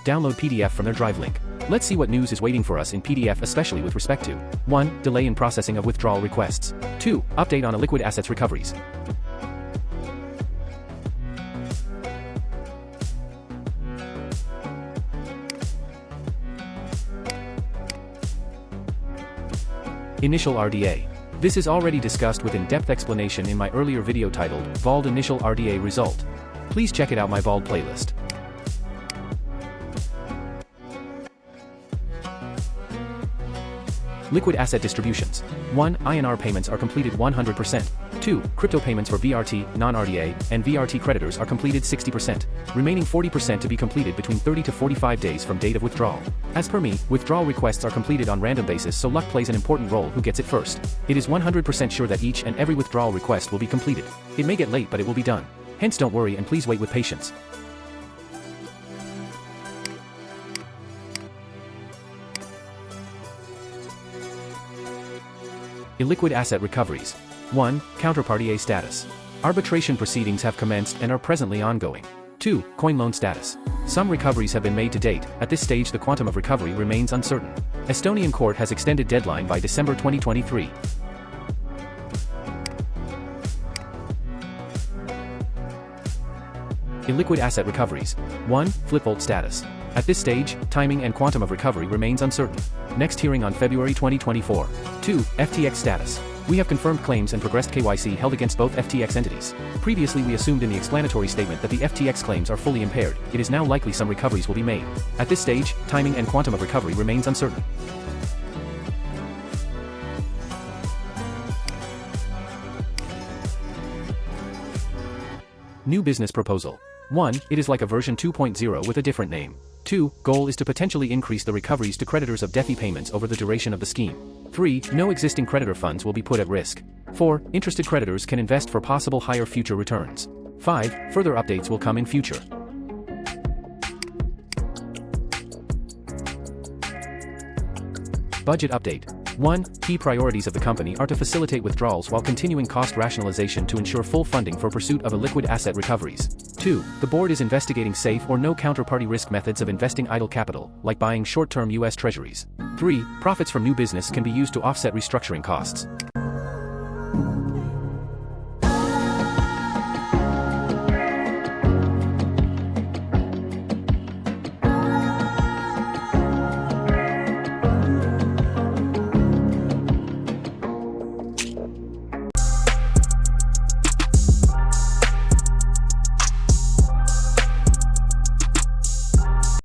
download PDF from their drive link. Let's see what news is waiting for us in PDF, especially with respect to 1. Delay in processing of withdrawal requests. 2. Update on illiquid assets recoveries. Initial RDA. This is already discussed with in-depth explanation in my earlier video titled VAULD Initial RDA Result. Please check it out my VAULD playlist. Liquid asset distributions. 1. INR payments are completed 100%. 2. Crypto payments for VRT, non-RDA, and VRT creditors are completed 60%, remaining 40% to be completed between 30 to 45 days from date of withdrawal. As per me, withdrawal requests are completed on random basis, so luck plays an important role who gets it first. It is 100% sure that each and every withdrawal request will be completed. It may get late, but it will be done. Hence don't worry and please wait with patience. Illiquid asset recoveries. 1. Counterparty A status. Arbitration proceedings have commenced and are presently ongoing. 2. CoinLoan status. Some recoveries have been made to date. At this stage the quantum of recovery remains uncertain. Estonian court has extended deadline by December 2023. Illiquid asset recoveries. 1. Flipvolt status. At this stage, timing and quantum of recovery remains uncertain. Next hearing on February 2024. 2. FTX status. We have confirmed claims and progressed KYC held against both FTX entities. Previously we assumed in the explanatory statement that the FTX claims are fully impaired. It is now likely some recoveries will be made. At this stage, timing and quantum of recovery remains uncertain. New business proposal. 1. It is like a version 2.0 with a different name. 2. Goal is to potentially increase the recoveries to creditors of DeFi payments over the duration of the scheme. 3. No existing creditor funds will be put at risk. 4. Interested creditors can invest for possible higher future returns. 5. Further updates will come in future. Budget update. 1. Key priorities of the company are to facilitate withdrawals while continuing cost rationalization to ensure full funding for pursuit of illiquid asset recoveries. 2. The board is investigating safe or no counterparty risk methods of investing idle capital, like buying short-term US treasuries. 3. Profits from new business can be used to offset restructuring costs.